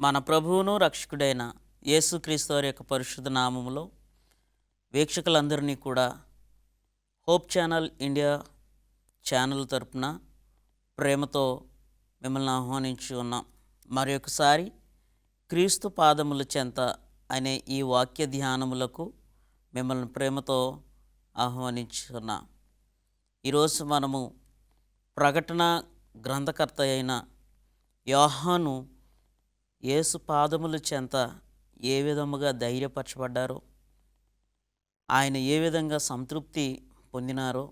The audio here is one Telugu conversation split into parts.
మన ప్రభువును రక్షకుడైన యేసుక్రీస్తు వారి యొక్క పరిశుద్ధ నామములో వీక్షకులందరినీ కూడా హోప్ ఛానల్ ఇండియా ఛానల్ తరపున ప్రేమతో మిమ్మల్ని ఆహ్వానించి ఉన్నాం. మరి ఒకసారి క్రీస్తు పాదముల చెంత అనే ఈ వాక్య ధ్యానములకు మిమ్మల్ని ప్రేమతో ఆహ్వానించున్నాం. ఈరోజు మనము ప్రకటన గ్రంథకర్త అయిన యోహాను యేసు పాదముల చెంత ఏ విధముగా ధైర్యపరచబడ్డారో, ఆయన ఏ విధంగా సంతృప్తి పొందినారో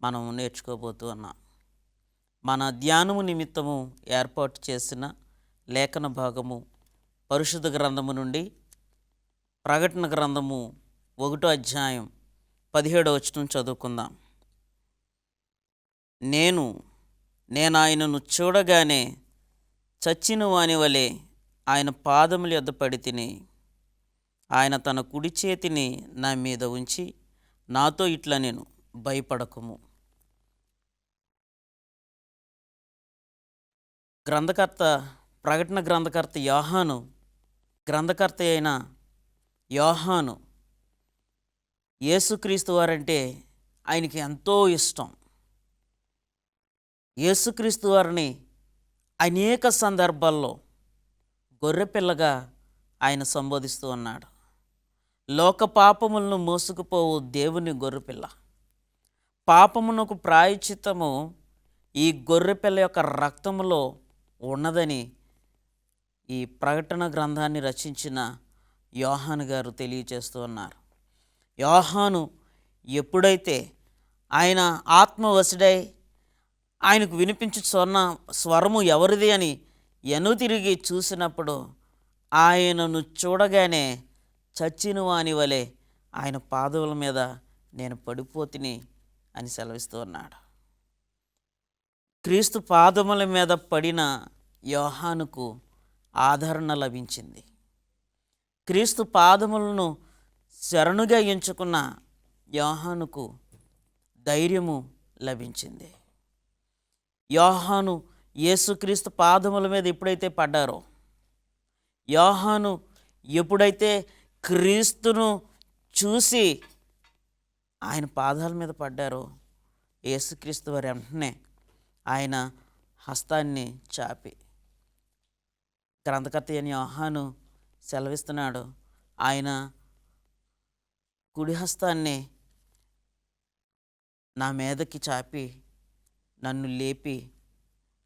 మనం నేర్చుకోబోతూ ఉన్నాం. మన ధ్యానము నిమిత్తము ఏర్పాటు చేసిన లేఖన భాగము పరిశుద్ధ గ్రంథము నుండి ప్రకటన గ్రంథము 1వ అధ్యాయం 17వ వచనం చదువుకుందాం. నేను ఆయనను చూడగానే చచ్చిన వాని వలె ఆయన పాదముల యొద్ద పడి తిని, ఆయన తన కుడి చేతిని నా మీద ఉంచి నాతో ఇట్లా నేను భయపడకుము. ప్రకటన గ్రంథకర్త యోహాను, గ్రంథకర్త అయిన యోహాను యేసుక్రీస్తు వారంటే ఆయనకి ఎంతో ఇష్టం. యేసుక్రీస్తు వారిని అనేక సందర్భాల్లో గొర్రెపిల్లగా ఆయన సంబోధిస్తూ ఉన్నాడు. లోక పాపములను మోసుకుపోవు దేవుని గొర్రెపిల్ల. పాపమునకు ప్రాయశ్చిత్తము ఈ గొర్రెపిల్ల యొక్క రక్తములో ఉన్నదని ఈ ప్రకటన గ్రంథాన్ని రచించిన యోహాను గారు తెలియచేస్తూ ఉన్నారు. యోహాను ఎప్పుడైతే ఆయన ఆత్మవశుడై ఆయనకు వినిపించుచున్న స్వరము ఎవరిది అని ఎనుతిరిగి చూసినప్పుడు ఆయనను చూడగానే చచ్చిన వాని వలె ఆయన పాదముల మీద నేను పడిపోతిని అని సెలవిస్తూ ఉన్నాడు. క్రీస్తు పాదముల మీద పడిన యోహానుకు ఆదరణ లభించింది. క్రీస్తు పాదములను శరణుగా ఎంచుకున్న యోహానుకు ధైర్యము లభించింది. యోహాను యేసుక్రీస్తు పాదముల మీద ఎప్పుడైతే పడ్డారో, యోహాను ఎప్పుడైతే క్రీస్తును చూసి ఆయన పాదాల మీద పడ్డారో, యేసుక్రీస్తు వారి వెంటనే ఆయన హస్తాన్ని చాపి, గ్రంథకర్త అయిన యోహాను సెలవిస్తున్నాడు, ఆయన కుడి హస్తాన్ని నా మీదకి చాపి నన్ను లేపి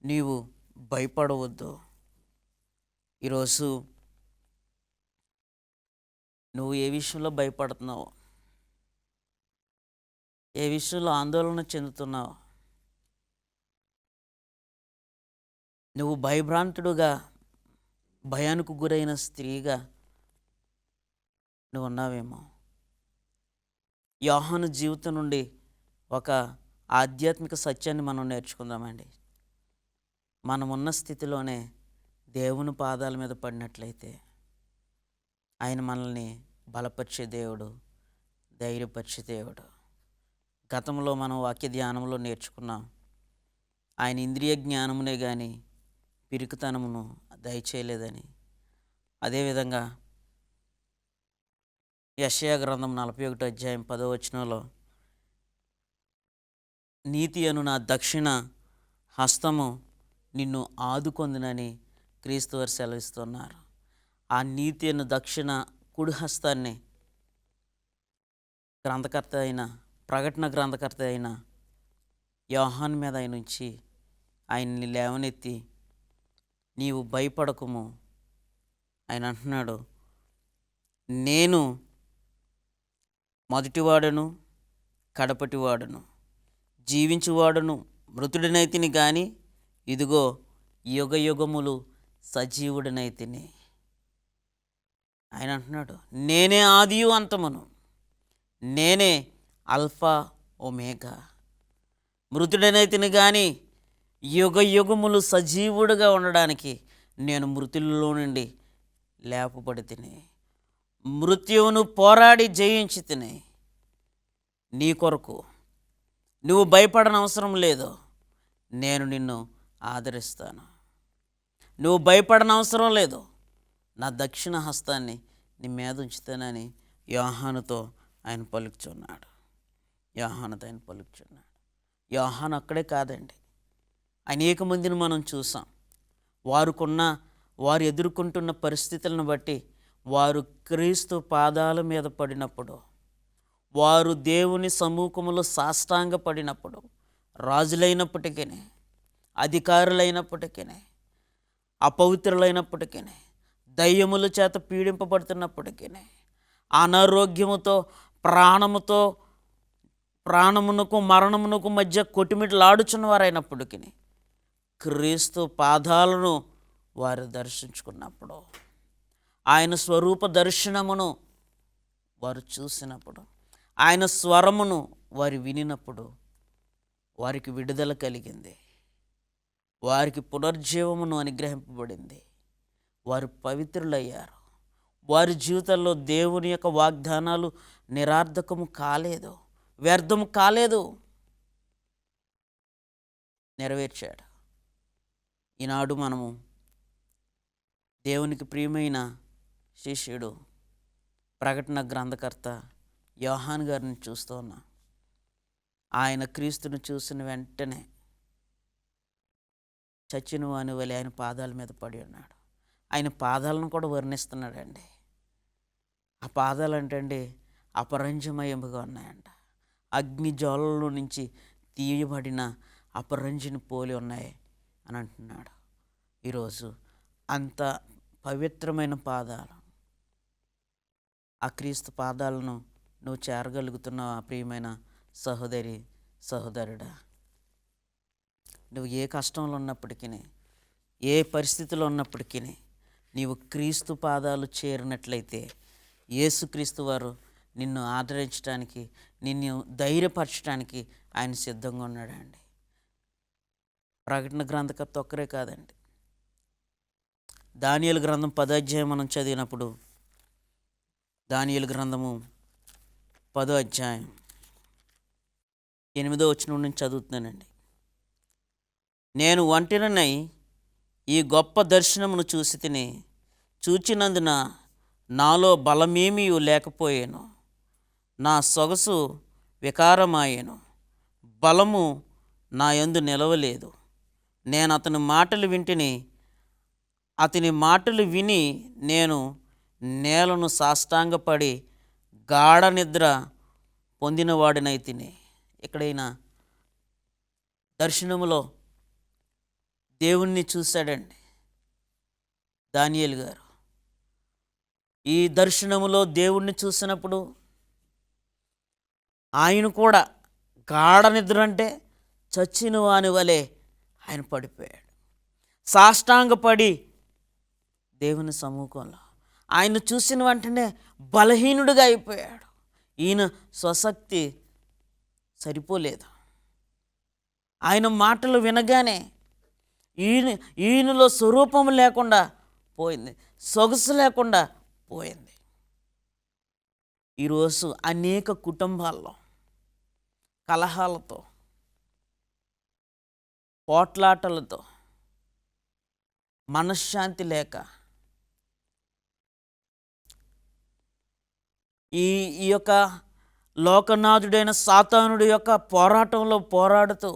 నీవు భయపడవద్దు. ఈరోజు నువ్వు ఏ విషయంలో భయపడుతున్నావు, ఏ విషయంలో ఆందోళన చెందుతున్నావు, నువ్వు భయభ్రాంతుడుగా భయానికి గురైన స్త్రీగా నువ్వు ఉన్నావేమో. యోహాను జీవితం నుండి ఒక ఆధ్యాత్మిక సత్యాన్ని మనం నేర్చుకుందామండి. మనమున్న స్థితిలోనే దేవుని పాదాల మీద పడినట్లయితే ఆయన మనల్ని బలపరిచే దేవుడు, ధైర్యపరిచే దేవుడు. గతంలో మనం వాక్య ధ్యానంలో నేర్చుకున్నాం, ఆయన ఇంద్రియ జ్ఞానమునే కానీ పిరికితనమును దయచేయలేదని. అదేవిధంగా యెషయా గ్రంథం 41వ అధ్యాయం 10వ వచనంలో నీతి అను నా దక్షిణ హస్తము నిన్ను ఆదుకొందునని క్రీస్తు వారు సెలవిస్తున్నారు. ఆ నీతి అను దక్షిణ కుడి హస్తాన్ని ప్రకటన గ్రంథకర్త అయిన యోహాను మీద ఆయన ఉంచి ఆయన్ని లేవనెత్తి నీవు భయపడకుము. ఆయన అంటున్నాడు, నేను మొదటివాడను కడపటివాడను, జీవించువాడును మృతుడినైతిని కానీ ఇదిగో యుగ యుగములు సజీవుడినైతిని. ఆయన అంటున్నాడు, నేనే ఆదియు అంతమును, నేనే అల్ఫా ఒమేగా. మృతుడినైతిని కానీ యుగ యుగములు సజీవుడిగా ఉండడానికి నేను మృతుల్లో నుండి లేపబడి తిని, మృత్యువును పోరాడి జయించి తిని నీ కొరకు నువ్వు భయపడనవసరం లేదు, నేను నిన్ను ఆదరిస్తాను. నువ్వు భయపడనవసరం లేదు, నా దక్షిణ హస్తాన్ని నీ మీద ఉంచుతానని యోహానుతో ఆయన పలుకుచున్నాడు. యోహాను అక్కడే కాదండి, అనేక మందిని మనం చూసాం. వారు ఎదుర్కొంటున్న పరిస్థితులను బట్టి వారు క్రీస్తు పాదాల మీద పడినప్పుడు, వారు దేవుని సముఖములో సాష్టాంగ పడినప్పుడు, రాజులైనప్పటికీ, అధికారులైనప్పటికీ, అపవిత్రులైనప్పటికీ, దయ్యముల చేత పీడింపబడుతున్నప్పటికీ, అనారోగ్యముతో ప్రాణమునకు మరణమునకు మధ్య కొట్టుమిట్లాడుచున్న వారైనప్పటికీ క్రీస్తు పాదాలను వారు దర్శించుకున్నప్పుడు, ఆయన స్వరూప దర్శనమును వారు చూసినప్పుడు, ఆయన స్వరమును వారు వినినప్పుడు వారికి విడుదల కలిగింది, వారికి పునర్జీవమును అనుగ్రహింపబడింది, వారు పవిత్రులయ్యారు. వారి జీవితాల్లో దేవుని యొక్క వాగ్దానాలు నిరర్థకము కాలేదు, వ్యర్థము కాలేదు, నెరవేర్చాడు. ఈనాడు మనము దేవునికి ప్రియమైన శిష్యుడు, ప్రకటన గ్రంథకర్త యోహాను గారిని చూస్తూ ఉన్నాం. ఆయన క్రీస్తుని చూసిన వెంటనే చచ్చిన వాని వలె ఆయన పాదాల మీద పడి ఉన్నాడు. ఆయన పాదాలను కూడా వర్ణిస్తున్నాడండి. ఆ పాదాలు అంటండి అపరంజమయముగా ఉన్నాయంట. అగ్ని జ్వాలల నుంచి తీయబడిన అపరంజిని పోలి ఉన్నాయి అని అంటున్నాడు. ఈరోజు అంత పవిత్రమైన పాదాలు, ఆ క్రీస్తు పాదాలను నువ్వు చేరగలుగుతున్నావు. ప్రియమైన సహోదరి, సహోదరుడా, నువ్వు ఏ కష్టంలో ఉన్నప్పటికీ, ఏ పరిస్థితిలో ఉన్నప్పటికీ నీవు క్రీస్తు పాదాలు చేరినట్లయితే యేసుక్రీస్తు వారు నిన్ను ఆదరించడానికి, నిన్ను ధైర్యపరచడానికి ఆయన సిద్ధంగా ఉన్నాడండి. ప్రకటన గ్రంథకర్త ఒక్కరే కాదండి, దానియేలు గ్రంథం 10వ అధ్యాయం మనం చదివినప్పుడు, దానియేలు గ్రంథము 10వ అధ్యాయం 8వ వచనం నుంచి చదువుతున్నానండి. నేను ఒంటరినై ఈ గొప్ప దర్శనమును చూచినందున నాలో బలమేమీ లేకపోయాను, నా సొగసు వికారమాయెను, బలము నా యందు నిలవలేదు. నేను అతని మాటలు విని నేను నేలను సాష్టాంగపడి గాఢ నిద్ర పొందినవాడినైతిని. ఎక్కడైనా దర్శనములో దేవుణ్ణి చూశాడండి దానియేలు గారు. ఈ దర్శనములో దేవుణ్ణి చూసినప్పుడు ఆయన కూడా గాఢ నిద్ర అంటే చచ్చిన వాని వలె ఆయన పడిపోయాడు. సాష్టాంగపడి దేవుని సముఖంలో ఆయన చూసిన వెంటనే బలహీనుడిగా అయిపోయాడు. ఈయన స్వశక్తి సరిపోలేదు. ఆయన మాటలు వినగానే ఈయనలో స్వరూపం లేకుండా పోయింది, సొగసు లేకుండా పోయింది. ఈరోజు అనేక కుటుంబాల్లో కలహాలతో, పోట్లాటలతో, మనశ్శాంతి లేక ఈ యొక్క లోకనాథుడైన సాతానుడి యొక్క పోరాటంలో పోరాడుతూ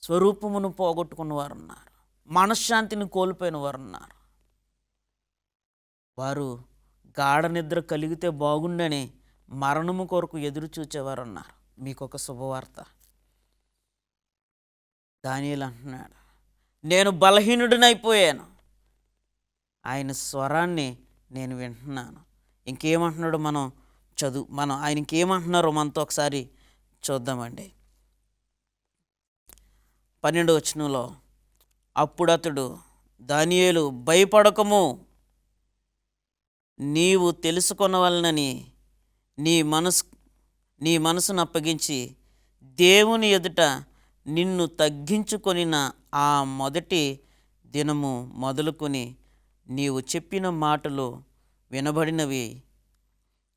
స్వరూపమును పోగొట్టుకున్న వారు ఉన్నారు, మనశ్శాంతిని కోల్పోయిన వారు ఉన్నారు. వారు గాఢ నిద్ర కలిగితే బాగుండని మరణము కొరకు ఎదురు చూచేవారు ఉన్నారు. మీకు ఒక శుభవార్త, దానియేలు అంటున్నాడు, నేను బలహీనుడినైపోయాను, ఆయన స్వరాన్ని నేను వింటున్నాను. ఇంకేమంటున్నాడు మనం ఆయన ఇంకేమంటున్నారో మనతో ఒకసారి చూద్దామండి. 12వ వచనంలో, అప్పుడు అతడు, దానియేలు భయపడకము, నీవు తెలుసుకొనవలనని నీ మనసును అప్పగించి దేవుని ఎదుట నిన్ను తగ్గించుకొనిన ఆ మొదటి దినము మొదలుకొని నీవు చెప్పిన మాటలు వినబడినవి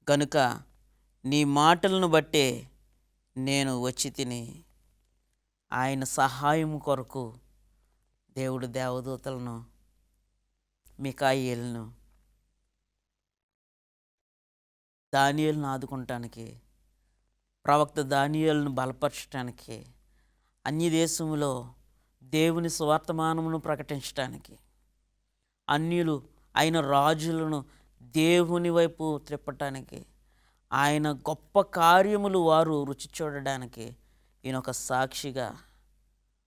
కనుక నీ మాటలను బట్టే నేను వచ్చి తిని ఆయన సహాయం కొరకు దేవుడు దేవదూతలను, మికాయేలును, దానియేలును ఆదుకుంటానికి, ప్రవక్త దానియేలును బలపరచడానికి, అన్య దేశంలో దేవుని సువర్తమానమును ప్రకటించడానికి, అన్యులు అయిన రాజులను దేవుని వైపు త్రిప్పటానికి, ఆయన గొప్ప కార్యములు వారు రుచి చూడడానికి ఈయన ఒక సాక్షిగా,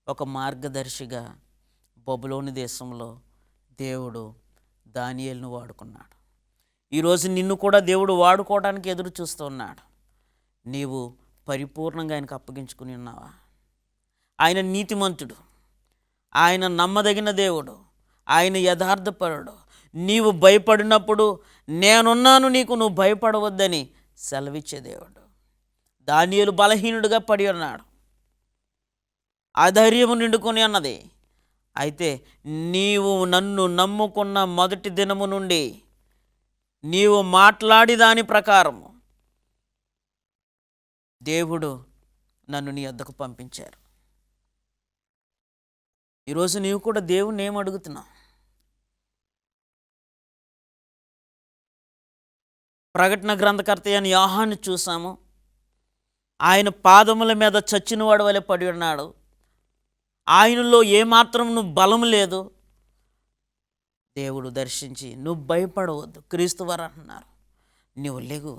ఒక మార్గదర్శిగా బబులోని దేశంలో దేవుడు దానియేలును వాడుకున్నాడు. ఈరోజు నిన్ను కూడా దేవుడు వాడుకోవడానికి ఎదురు చూస్తూ ఉన్నాడు. నీవు పరిపూర్ణంగా ఆయనకు అప్పగించుకుని ఉన్నావా? ఆయన నీతిమంతుడు, ఆయన నమ్మదగిన దేవుడు, ఆయన యథార్థపరుడు. నీవు భయపడినప్పుడు నేనున్నాను నీకు, నువ్వు భయపడవద్దని సెలవిచ్చే దేవుడు. దానియేలు బలహీనుడిగా పడి ఉన్నాడు, అధైర్యము నిండుకొని అన్నది. అయితే నీవు నన్ను నమ్ముకున్న మొదటి దినము నుండి నీవు మాట్లాడి దాని ప్రకారము దేవుడు నన్ను నీ వద్దకు పంపించారు. ఈరోజు నీవు కూడా దేవుణ్ణి ఏం అడుగుతున్నావు? ప్రకటన గ్రంథకర్త అయిన యోహాను చూసాము. ఆయన పాదముల మీద చచ్చినవాడు వలె పడి ఉన్నాడు. ఆయనలో ఏమాత్రం బలం లేదు. దేవుడు దర్శించి నువ్వు భయపడవద్దు, క్రీస్తు వారు అంటున్నారు, నువ్వు లేగు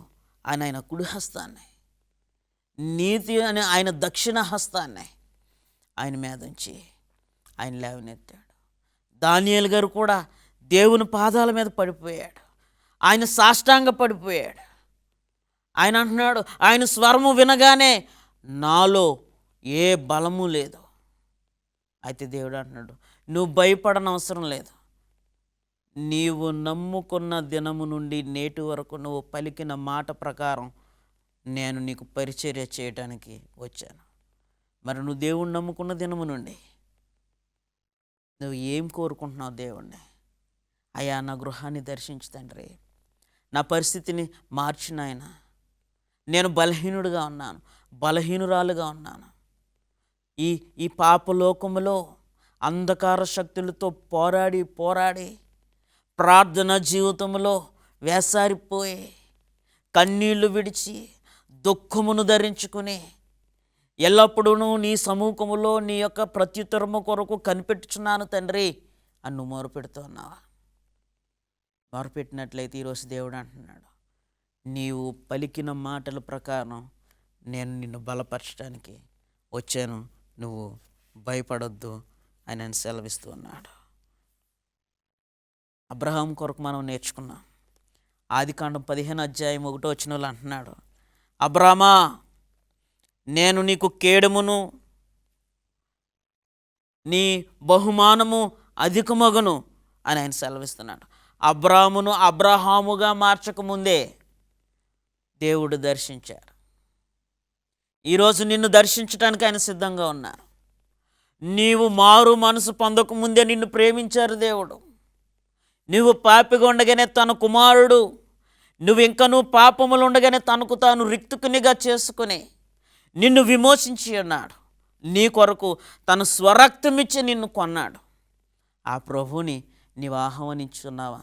అని ఆయన కుడి హస్తాన్ని, నీతి అని ఆయన దక్షిణ హస్తాన్ని ఆయన మీద ఉంచి ఆయన లేవనెత్తాడు. దానియేలు గారు కూడా దేవుని పాదాల మీద పడిపోయాడు. ఆయన సాష్టాంగ పడిపోయాడు. ఆయన అంటున్నాడు, ఆయన స్వరము వినగానే నాలో ఏ బలము లేదు. అయితే దేవుడు అంటున్నాడు, నువ్వు భయపడనవసరం లేదు. నీవు నమ్ముకున్న దినము నుండి నేటి వరకు నువ్వు పలికిన మాట ప్రకారం నేను నీకు పరిచర్య చేయడానికి వచ్చాను. మరి నువ్వు దేవుణ్ణి నమ్ముకున్న దినము నుండి నువ్వు ఏం కోరుకుంటున్నావు? దేవుణ్ణి, అయ్యా నా గృహాన్ని దర్శించు తండ్రి, నా పరిస్థితిని మార్చిన ఆయన, నేను బలహీనుడిగా ఉన్నాను, బలహీనురాలుగా ఉన్నాను, ఈ పాపలోకములో అంధకార శక్తులతో పోరాడి ప్రార్థన జీవితంలో వేసారిపోయి కన్నీళ్లు విడిచి దుఃఖమును ధరించుకుని ఎల్లప్పుడూ నీ సముఖములో నీ యొక్క ప్రత్యుత్తరము కొరకు కనిపెట్టుచున్నాను తండ్రి అని నువ్వు మొరపెడుతున్నావా? మొరపెట్టినట్లయితే ఈరోజు దేవుడు అంటున్నాడు, నీవు పలికిన మాటల ప్రకారం నేను నిన్ను బలపరచడానికి వచ్చాను, నువ్వు భయపడొద్దు అని ఆయన సెలవిస్తూ ఉన్నాడు. అబ్రహాం కొరకు మనం నేర్చుకున్నాం. ఆదికాండం 15:1 అంటున్నాడు, అబ్రామా నేను నీకు కేడమును, నీ బహుమానము అధికమగును అని ఆయన సెలవిస్తున్నాడు. అబ్రామును అబ్రహాముగా మార్చకముందే దేవుడు దర్శించారు. ఈరోజు నిన్ను దర్శించడానికి ఆయన సిద్ధంగా ఉన్నారు. నీవు మారు మనసు పొందకముందే నిన్ను ప్రేమించారు దేవుడు. నువ్వు పాపిగా ఉండగానే తన కుమారుడు, నువ్వు పాపములు ఉండగానే తనకు తాను రిక్తుకునిగా చేసుకుని నిన్ను విమోచించి ఉన్నాడు. నీ కొరకు తన స్వరక్తమిచ్చి నిన్ను కొన్నాడు. ఆ ప్రభువుని నీవు ఆహ్వానించున్నావా?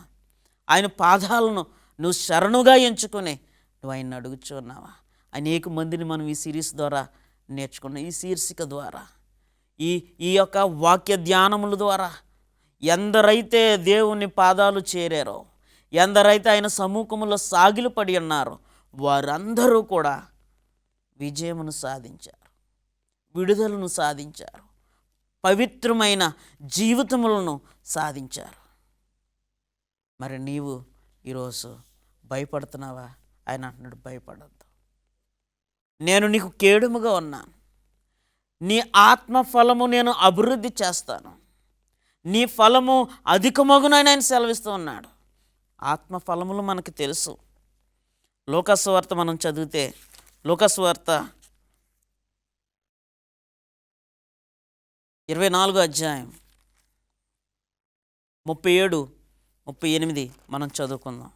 ఆయన పాదాలను నువ్వు శరణుగా ఎంచుకొని నువ్వు ఆయన్ని అడుగుచున్నావా? అనేక మందిని మనం ఈ సిరీస్ ద్వారా నేర్చుకున్నాం. ఈ శీర్షిక ద్వారా, ఈ యొక్క వాక్య ధ్యానముల ద్వారా ఎందరైతే దేవుని పాదాలు చేరారో, ఎందరైతే ఆయన సముఖములో సాగిలు పడి ఉన్నారో వారందరూ కూడా విజయమును సాధించారు, విడుదలను సాధించారు, పవిత్రమైన జీవితములను సాధించారు. మరి నీవు ఈరోజు భయపడుతున్నావా? ఆయన అంటున్నాడు, భయపడద్దు, నేను నీకు కేడుముగా ఉన్నాను, నీ ఆత్మఫలము నేను అభివృద్ధి చేస్తాను, నీ ఫలము అధికమగునని ఆయన సెలవిస్తూ ఉన్నాడు. ఆత్మఫలములు మనకు తెలుసు. లోకసువార్త మనం చదివితే, లోకసువార్త 24:37-38 మనం చదువుకుందాం.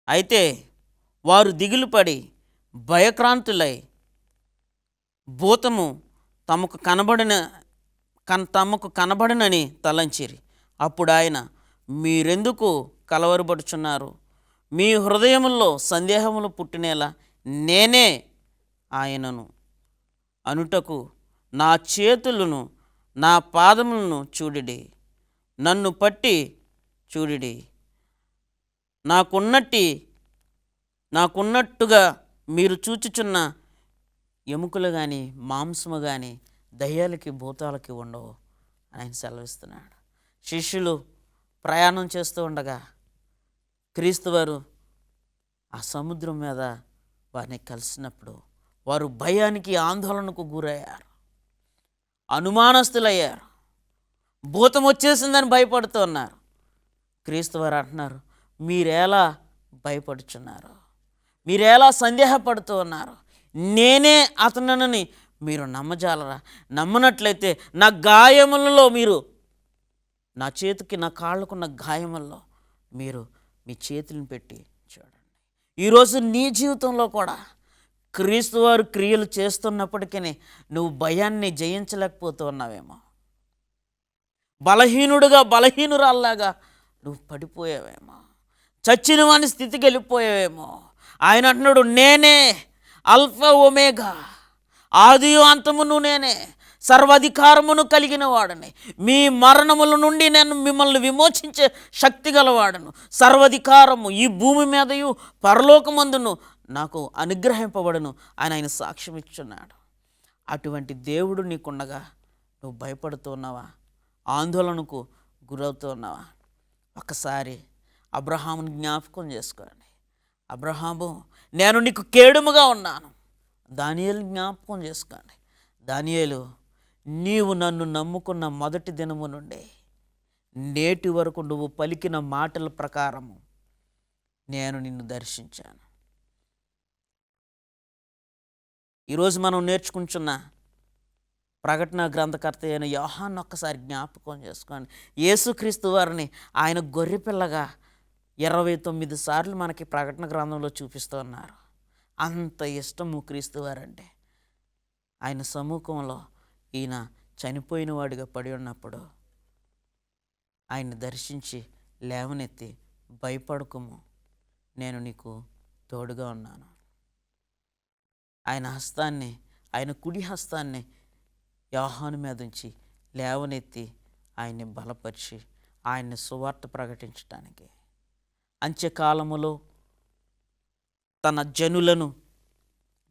అయితే వారు దిగులుపడి భయక్రాంతులై భూతము తమకు కనబడనని తలంచిరి. అప్పుడు ఆయన, మీరెందుకు కలవరపడుచున్నారు? మీ హృదయముల్లో సందేహములు పుట్టినేలా నేనే ఆయనను అనుటకు నా చేతులను నా పాదములను చూడిడి, నన్ను పట్టి చూడిడి. నాకున్నట్టుగా మీరు చూచుచున్న ఎముకలు కానీ మాంసము కానీ దయ్యాలకి భూతాలకి ఉండవు అని ఆయన సెలవిస్తున్నాడు. శిష్యులు ప్రయాణం చేస్తూ ఉండగా క్రీస్తు వారు ఆ సముద్రం మీద వారిని కలిసినప్పుడు వారు భయానికి ఆందోళనకు గురయ్యారు, అనుమానస్తులయ్యారు, భూతం వచ్చేసిందని భయపడుతూ ఉన్నారు. క్రీస్తు వారు అంటున్నారు, మీరెలా భయపడుచున్నారు? మీరెలా సందేహపడుతూ ఉన్నారు? నేనే అతనునని మీరు నమ్మజాలరా? నమ్మనట్లయితే నా గాయములలో మీరు, నా చేతికి నా కాళ్ళకున్న గాయముల్లో మీరు మీ చేతులను పెట్టి చూడండి. ఈరోజు నీ జీవితంలో కూడా క్రీస్తు వారు క్రియలు చేస్తున్నప్పటికీ నువ్వు భయాన్ని జయించలేకపోతూ ఉన్నావేమో, బలహీనురాల్లాగా నువ్వు పడిపోయావేమో, చచ్చిన వాని స్థితికి వెళ్ళిపోయావేమో. ఆయన అంటున్నాడు, నేనే అల్ఫా ఒమేగా, ఆదియు అంతమును నేనే, సర్వాధికారమును కలిగిన వాడని, మీ మరణముల నుండి నేను మిమ్మల్ని విమోచించే శక్తి గలవాడను. సర్వాధికారము ఈ భూమి మీదయు పరలోకమందును నాకు అనుగ్రహింపబడను అని ఆయన సాక్ష్యం ఇచ్చున్నాడు. అటువంటి దేవుడు నీకుండగా నువ్వు భయపడుతూ ఉన్నావా? ఆందోళనకు గురవుతూ ఉన్నావా? ఒకసారి అబ్రహాముని జ్ఞాపకం చేసుకోండి. అబ్రహాము, నేను నీకు కేడుముగా ఉన్నాను. దానియేలు జ్ఞాపకం చేసుకోండి. దానియేలు, నీవు నన్ను నమ్ముకున్న మొదటి దినము నుండి నేటి వరకు నువ్వు పలికిన మాటల ప్రకారము నేను నిన్ను దర్శించాను. ఈరోజు మనం నేర్చుకుంటున్న ప్రకటన గ్రంథకర్త అయిన యోహాను ఒక్కసారి జ్ఞాపకం చేసుకోండి. యేసుక్రీస్తు వారిని ఆయన గొర్రెపిల్లగా 29 సార్లు మనకి ప్రకటన గ్రంథంలో చూపిస్తూ ఉన్నారు. అంత ఇష్టము క్రీస్తు వారంటే. ఆయన సముఖంలో ఈయన చనిపోయిన వాడిగా పడి ఉన్నప్పుడు ఆయన్ని దర్శించి లేవనెత్తి, భయపడకుము, నేను నీకు తోడుగా ఉన్నాను. ఆయన కుడి హస్తాన్ని యోహాను మీద ఉంచి లేవనెత్తి ఆయన్ని బలపరిచి ఆయన్ని సువార్త ప్రకటించటానికి, అంత్యకాలములో తన జనులను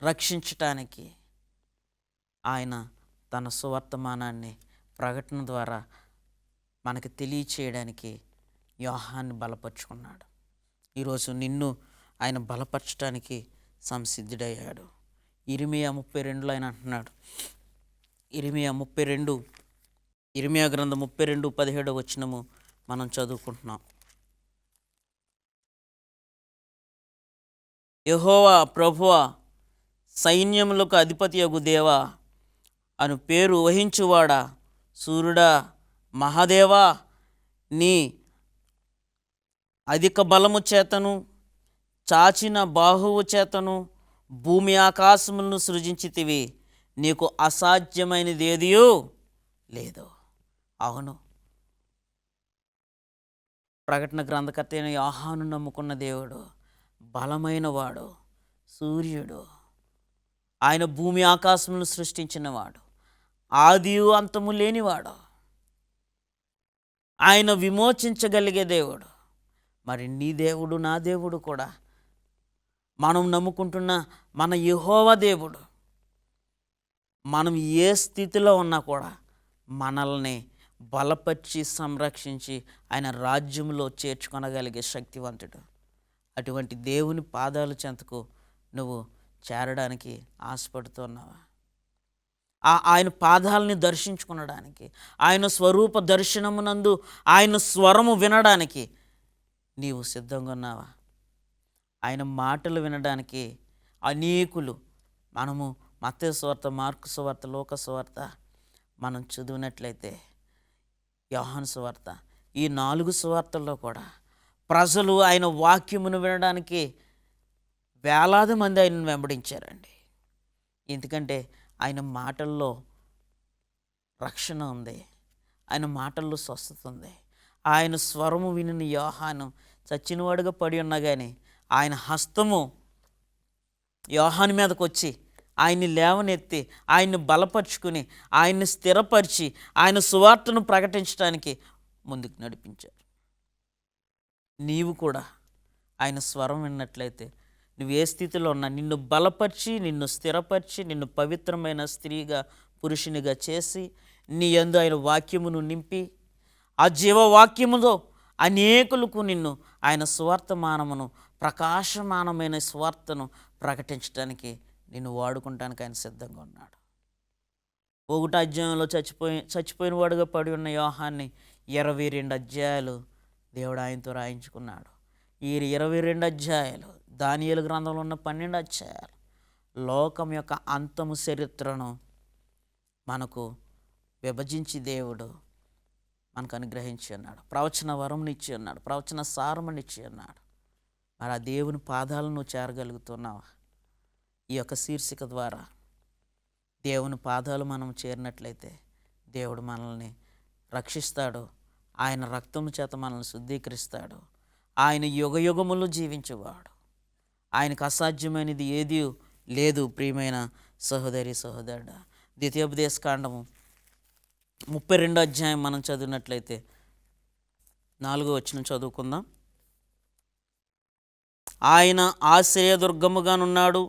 రక్షించటానికి ఆయన తన సువర్తమానాన్ని ప్రకటన ద్వారా మనకి తెలియచేయడానికి యోహాన్ని బలపరుచుకున్నాడు. ఈరోజు నిన్ను ఆయన బలపరచడానికి సంసిద్ధుడయ్యాడు. ఇర్మియా 32లో ఆయన అంటున్నాడు, ఇర్మియా గ్రంథం 32:17 వచనము మనం చదువుకుంటున్నాం. యెహోవా ప్రభువా, సైన్యములకు అధిపతియగు దేవా అను పేరు వహించువాడా, సూర్యుడా, మహాదేవా, నీ అధిక బలము చేతను చాచిన బాహువు చేతను భూమి ఆకాశములను సృజించితివి, నీకు అసాధ్యమైనది ఏదియో లేదు. అవును, ప్రకటన గ్రంథకర్త అయిన యోహాను నమ్ముకున్న దేవుడు బలమైన వాడు, సూర్యుడు. ఆయన భూమి ఆకాశములను సృష్టించినవాడు, ఆదియు అంతము లేనివాడు. ఆయన విమోచించగలిగే దేవుడు. మరి నీ దేవుడు, నా దేవుడు కూడా, మనం నమ్ముకుంటున్న మన యెహోవా దేవుడు, మనం ఏ స్థితిలో ఉన్నా కూడా మనల్ని బలపరిచి సంరక్షించి ఆయన రాజ్యంలో చేర్చుకొనగలిగే శక్తివంతుడు. అటువంటి దేవుని పాదాల చెంతకు నువ్వు చేరడానికి ఆశపడుతున్నావా? ఆయన పాదాలని దర్శించుకునడానికి, ఆయన స్వరూప దర్శనమునందు ఆయన స్వరము వినడానికి నీవు సిద్ధంగా ఉన్నావా? ఆయన మాటలు వినడానికి అనేకులు, మనము మత్తయి సువార్త, మార్కు సువార్త, లూకా సువార్త మనం చదివినట్లయితే, యోహాను సువార్త, ఈ 4 సువార్తల్లో కూడా ప్రజలు ఆయన వాక్యమును వినడానికి వేలాది మంది ఆయనను వెంబడించారండి. ఎందుకంటే ఆయన మాటల్లో రక్షణ ఉంది, ఆయన మాటల్లో స్వస్థత ఉంది. ఆయన స్వరము విని యోహాను చచ్చినవాడుగా పడి ఉన్నా కానీ ఆయన హస్తము యోహాను మీదకు వచ్చి ఆయన్ని లేవనెత్తి ఆయన్ని బలపరుచుకుని ఆయన్ని స్థిరపరిచి ఆయన సువార్తను ప్రకటించడానికి ముందుకు నడిపించారు. నీవు కూడా ఆయన స్వరం విన్నట్లయితే నువ్వు ఏ స్థితిలో ఉన్నా నిన్ను బలపరిచి, నిన్ను స్థిరపరిచి, నిన్ను పవిత్రమైన స్త్రీగా పురుషునిగా చేసి నీ యందు ఆయన వాక్యమును నింపి ఆ జీవవాక్యముతో అనేకులకు నిన్ను ఆయన సువార్తమానమును, ప్రకాశమానమైన సువార్తను ప్రకటించడానికి నిన్ను వాడుకుంటానికి ఆయన సిద్ధంగా ఉన్నాడు. 1వ అధ్యాయంలో చచ్చిపోయిన వాడుగా పడి ఉన్న యోహాన్ని 22 అధ్యాయాలు దేవుడు ఆయనతో రాయించుకున్నాడు. ఈ 22 అధ్యాయాలు, దానియేలు గ్రంథంలో ఉన్న 12 అధ్యాయాలు లోకం యొక్క అంతము చరిత్రను మనకు విభజించి దేవుడు మనకు అనుగ్రహించి ఉన్నాడు. ప్రవచన వరంనిచ్చి ఉన్నాడు, ప్రవచన సారమునిచ్చి ఉన్నాడు. మరి ఆ దేవుని పాదాలను నువ్వు చేరగలుగుతున్నావా? ఈ యొక్క శీర్షిక ద్వారా దేవుని పాదాలు మనం చేరినట్లయితే దేవుడు మనల్ని రక్షిస్తాడు. ఆయన రక్తము చేత మనల్ని శుద్ధీకరిస్తాడు. ఆయన యుగయుగములు జీవించేవాడు. ఆయనకు అసాధ్యమైనది ఏదీ లేదు. ప్రియమైన సహోదరి సహోదరుడా, ద్వితీయోపదేశ కాండము 32 అధ్యాయం మనం చదివినట్లయితే 4వ వచనం చదువుకుందాం. ఆయన ఆశ్రయదుర్గముగానున్నాడు,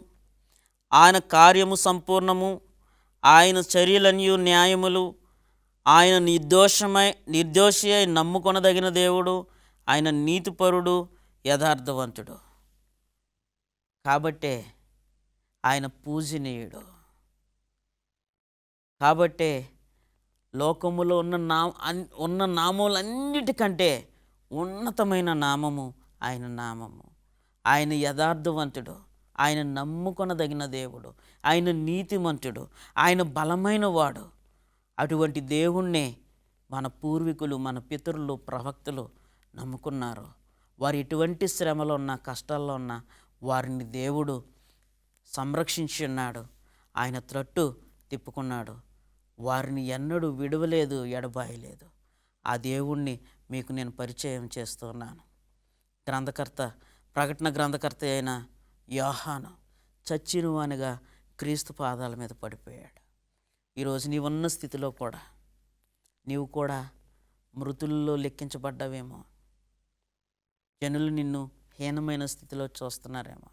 ఆయన కార్యము సంపూర్ణము, ఆయన చర్యలన్నీ న్యాయములు, ఆయన నిర్దోషి అయి నమ్ముకొనదగిన దేవుడు, ఆయన నీతిపరుడు, యథార్థవంతుడు. కాబట్టే ఆయన పూజనీయుడు. కాబట్టే లోకములో ఉన్న నామములన్నిటికంటే ఉన్నతమైన నామము ఆయన నామము. ఆయన యథార్థవంతుడు, ఆయన నమ్ముకొనదగిన దేవుడు, ఆయన నీతిమంతుడు, ఆయన బలమైన వాడు. అటువంటి దేవుణ్ణే మన పూర్వీకులు, మన పితరులు, ప్రవక్తలు నమ్ముకున్నారు. వారు ఎటువంటి శ్రమలో ఉన్నా, కష్టాల్లో ఉన్నా వారిని దేవుడు సంరక్షించి ఉన్నాడు. ఆయన త్రట్టు తిప్పుకున్నాడు. వారిని ఎన్నడూ విడవలేదు, ఎడబాయలేదు. ఆ దేవుణ్ణి మీకు నేను పరిచయం చేస్తున్నాను. ప్రకటన గ్రంథకర్త అయిన యోహాను చచ్చినవానిగా క్రీస్తు పాదాల మీద పడిపోయాడు. ఈరోజు నీవున్న స్థితిలో కూడా నీవు కూడా మృతుల్లో లెక్కించబడ్డావేమో. జనులు నిన్ను హీనమైన స్థితిలో చూస్తున్నారేమో.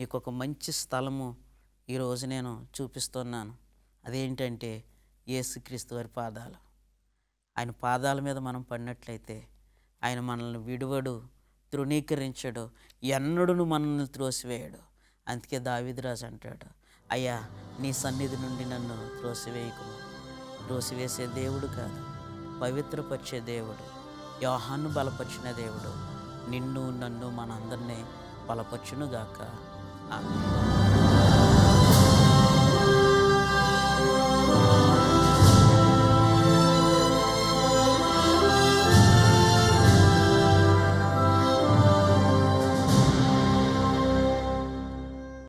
నీకు ఒక మంచి స్థలము ఈరోజు నేను చూపిస్తున్నాను. అదేంటంటే యేసుక్రీస్తు వారి పాదాలు. ఆయన పాదాల మీద మనం పడినట్లయితే ఆయన మనల్ని విడువడు, తృణీకరించడు, ఎన్నడూ మనల్ని త్రోసివేయడు. అందుకే దావీదురాజు అంటాడు, అయ్యా నీ సన్నిధి నుండి నన్ను త్రోసివేయకుము. త్రోసివేసే దేవుడు కాదు, పవిత్రపరిచే దేవుడు, యోహాను బలపరిచిన దేవుడు నిన్ను నన్ను మనందరినీ బలపరచునుగాక. ఆమేన్.